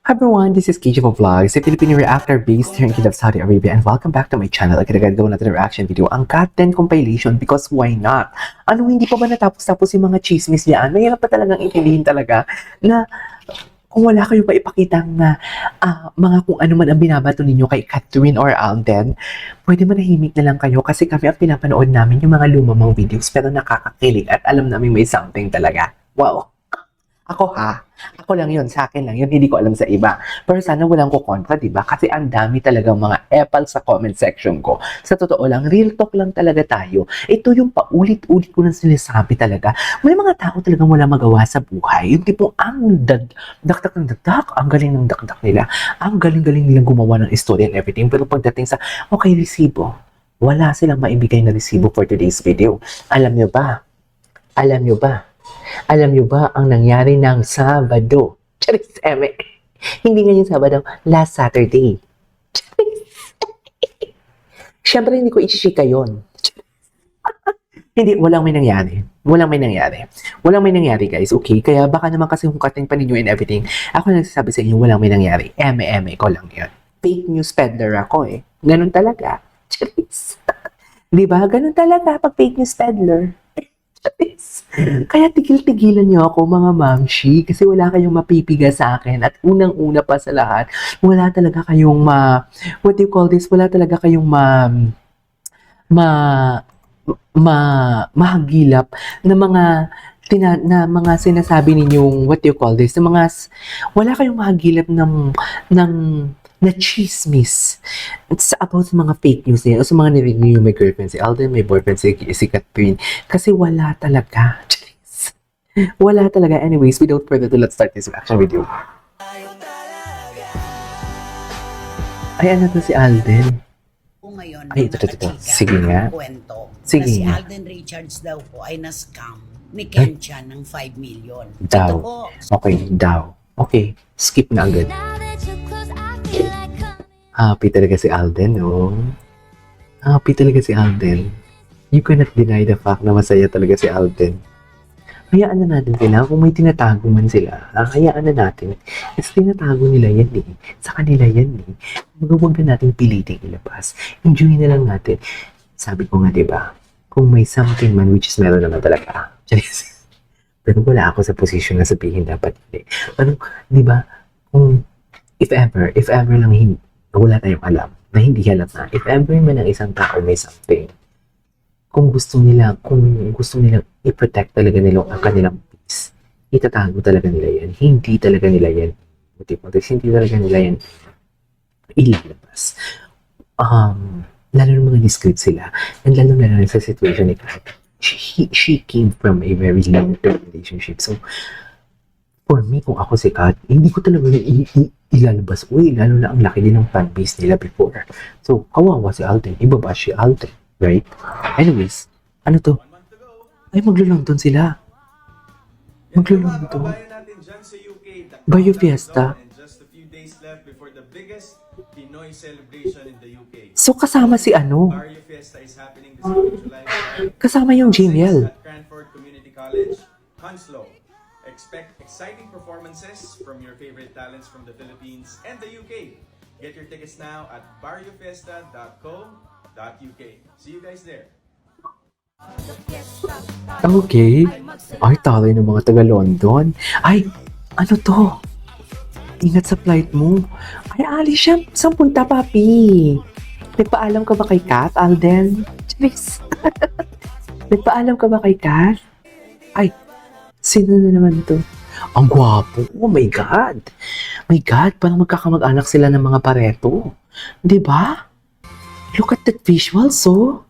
Hi everyone, this is KJ Vlogs, a Filipino reactor based here in Kingdom of Saudi Arabia, and welcome back to my channel. Agad-agad gawin natin ang reaction video, ang Cat 10 compilation, because why not? Ano, hindi pa ba natapos-tapos yung mga chismis niyan? Mahirap pa talagang intindihin talaga na kung wala kayo pa ipakitang na mga kung ano man ang binabato ninyo kay Catherine or Alden, pwede manahimik na lang kayo kasi kami ang pinapanood namin yung mga lumamang videos pero nakakakilig at alam namin may something talaga. Wow! Ako lang yun, sa akin lang yun, hindi ko alam sa iba. Pero sana walang ko kontra, diba? Kasi ang dami talagang mga epal sa comment section ko. Sa totoo lang, real talk lang talaga tayo. Ito yung paulit-ulit ko nang sinasabi talaga. May mga tao talagang wala magawa sa buhay. Yung tipong dakdak ng dakdak, ang galing ng dakdak nila. Ang galing-galing nilang gumawa ng story and everything. Pero pagdating sa, okay, resibo. Wala silang maibigay na resibo for today's video. Alam nyo ba? Alam nyo ba? Alam nyo ba ang nangyari ng Sabado? Charis, eme. Hindi nga yung Sabado, last Saturday. Charis. Siyempre, hindi ko ichishika yun. Hindi, walang may nangyari. Walang may nangyari. Walang may nangyari, guys. Okay? Kaya baka naman kasi hukating pa ninyo and everything. Ako nagsasabi sa inyo, walang may nangyari. Eme ko lang yun. Fake news peddler ako eh. Ganun talaga. Charis. Diba? Ganun talaga pag fake news peddler. Kaya tigil-tigilan niyo ako mga mamshi kasi wala kayong mapipiga sa akin at unang-una pa sa lahat, wala talaga kayong what do you call this? Wala talaga kayong ma, mahagilap na mga sinasabi ninyong what do you call this? Wala kayong mahagilap ng na chismis about sa mga fake news niya o sa mga narinig niyo may girlfriend si Alden, may boyfriend si Catherine. Kasi wala talaga. Wala talaga. Anyways, without further ado, let's start this reaction video. Ay, ano to si Alden? Ngayon, Ay, ito. Sige nga. Kwento Sige na si nga. Alden Richards daw po ay na-scam ni Kencha ng 5 million. Daw. Ito po. Okay, daw. Okay, skip na agad. Happy talaga si Alden, no? Happy talaga si Alden. You cannot deny the fact na masaya talaga si Alden. Hayaan na natin sila. Kung may tinatago man sila, hayaan na natin. Kasi tinatago nila yan eh. Sa kanila yan eh. Huwag na natin piliting ilabas. Enjoy na lang natin. Sabi ko nga, diba? Kung may something man, which is meron naman talaga. Pero wala ako sa posisyon na sabihin dapat hindi. Pero, diba? Kung if ever lang hindi, wala tayong alam, na hindi halata. If ever man ang isang tao may something, kung gusto nila i-protect talaga nila ang kanilang peace, itatago talaga nila yan. Hindi talaga nila yan. Hindi talaga nila yan ilalabas. Lalo ng mga discreet sila. And lalo na sa situation ni Kat. She came from a very long-term relationship. So, for me, kung ako si Kat, hindi ko talaga ilalabas. Lalo na ang laki din ng fanbase nila before. So, kawawa si Alden. Ibaba si Alden. Right? Anyways, ano to? Ay, maglo-London sila. Maglo-London. Bayo Fiesta. So, kasama si ano? Kasama yung Gmail. Expect exciting performances from your favorite talents from the Philippines and the UK. Get your tickets now at barriofiesta.co.uk. See you guys there. Okay. Ay, taray ng mga taga-London. Ay, ano to? Ingat sa flight mo. Ay, alis siya. Saan punta, papi? Nagpaalam ka ba kay Kat, Alden? Charis. Nagpaalam ka ba kay Kat? Ay, sino na naman to? Ang gwapo. Oh my God. My God, parang magkakamag-anak sila ng mga pareto. Diba? Look at that visual, so.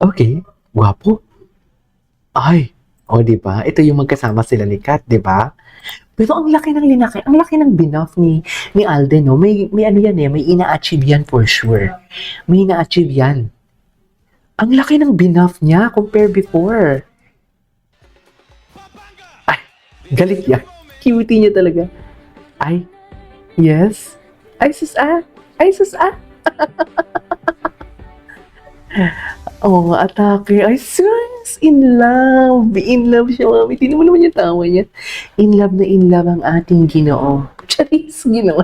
Okay, gwapo. Ay, di ba? Ito yung magkasama sila ni Kat, di ba? Pero ang laki ng linaki, ang laki ng binuff ni Alden, no? May ano yan eh, may ina-achieve yan for sure. May ina-achieve yan. Ang laki ng binuff niya compare before. Galit yan. Cutie niya talaga. Ay, yes. Ay, sus ah. Ay, sus ah. Oh, atake. Ay, sus! In love! In love siya, mami. Tingnan mo naman yung tawa niya. In love ang ating Ginoo. Charis, Ginoo.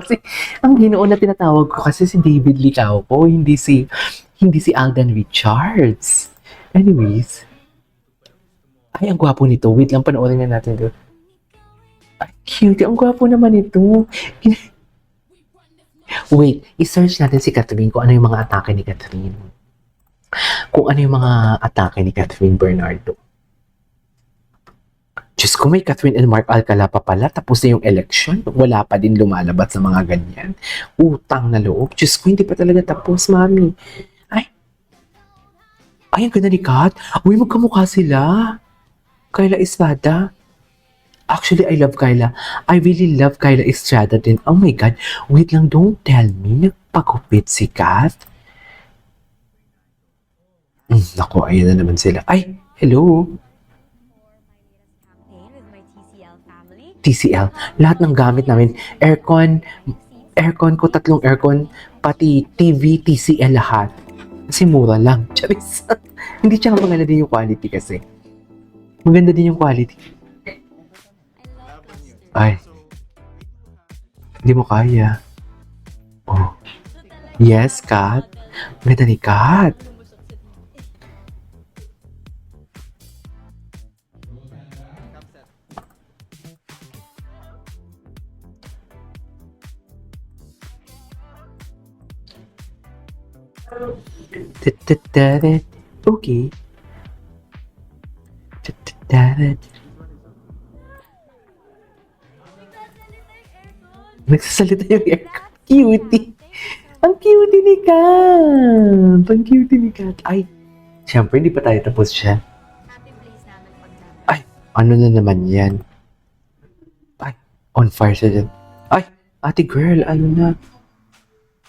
Ang Ginoo na tinatawag ko kasi si David Licauco, hindi si Alden Richards. Anyways. Ay, ang gwapo nito. Wait lang, panoorin na natin ito. Ay, cute. Ang gwapo naman ito. Wait, i-search natin si Catherine kung ano yung mga atake ni Catherine. Kung ano yung mga atake ni Catherine Bernardo. Diyos ko, may Catherine and Mark Alcala pa pala. Tapos na yung election. Wala pa din lumalabas sa mga ganyan. Utang na loob. Diyos ko, hindi pa talaga tapos, mami. Ay, ang ganda ni Kat. Uy, magkamukha sila. Kyla Estrada. Actually, I love Kyla. I really love Kyla Estrada din. Oh my God. Wait lang, don't tell me. Nagpagupit si Kat. Naku, ayan na naman sila. Ay, hello. Campaign with my TCL family. TCL. Lahat ng gamit namin. Aircon ko, 3 aircon, pati TV, TCL lahat. Kasi mura lang. Charis. Hindi siya maganda din yung quality kasi. Maganda din yung quality. Ay. Hindi mo kaya. Oh. Yes, Kat. Maganda ni Kat. Okay. Nagsasalita yung aircon. Cutie. Ang cutie ni Kat. Ang cutie ni Kat. Ay, syempre hindi pa tayo tapos siya. Happy place namin pagdating. Ay, ano na naman yan? Ay, on fire siya dyan. Ay, ate girl, ano na?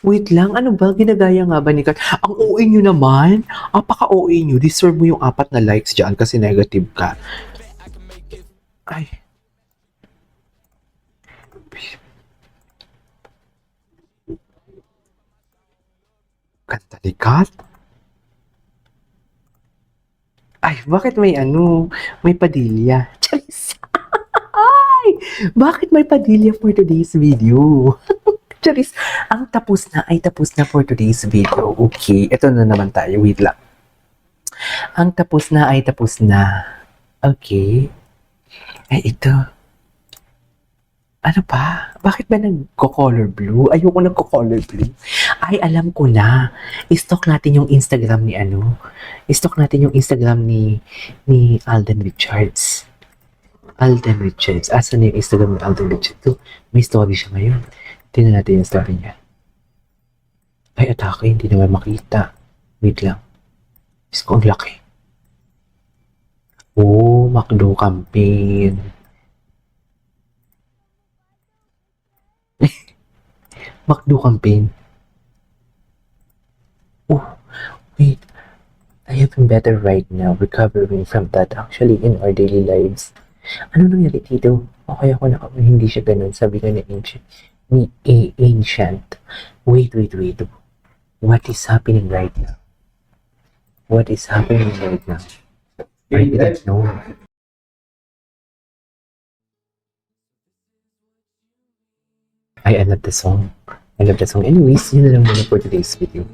Wait lang, ano ba? Ginagaya nga ba ni Kat? Ang OA nyo naman. Apaka-OA nyo. Deserve mo yung 4 na likes dyan kasi negative ka. Ay. Ganda ni Kat. Ay, bakit may may padilya? Charis. Ay, bakit may padilya for today's video? Charis, ang tapos na ay tapos na for today's video. Okay, ito na naman tayo. Wait lang. Ang tapos na ay tapos na. Okay. Ay, ito. Ano pa? Bakit ba nagko-color blue? Ayoko nagko-color blue. Ay, alam ko na. I-stalk natin yung Instagram ni I-stalk natin yung Instagram ni Alden Richards. Alden Richards. Asan yung Instagram ni Alden Richards? Ito, may story siya ngayon. Tingnan natin yung story niya. Ay, atake. Hindi naman makita. Wait lang. Is ko, ang laki. Oh, McDo campaign. McDo campaign. Oh, wait. I have been better right now, recovering from that actually in our daily lives. Ano nangyari dito? Okay ako na hindi siya ganun. Sabi ka ni Ancient. Wait. What is happening right now? What is happening right now? I didn't know. I love the song. Anyways, yun na lang muna for today's video.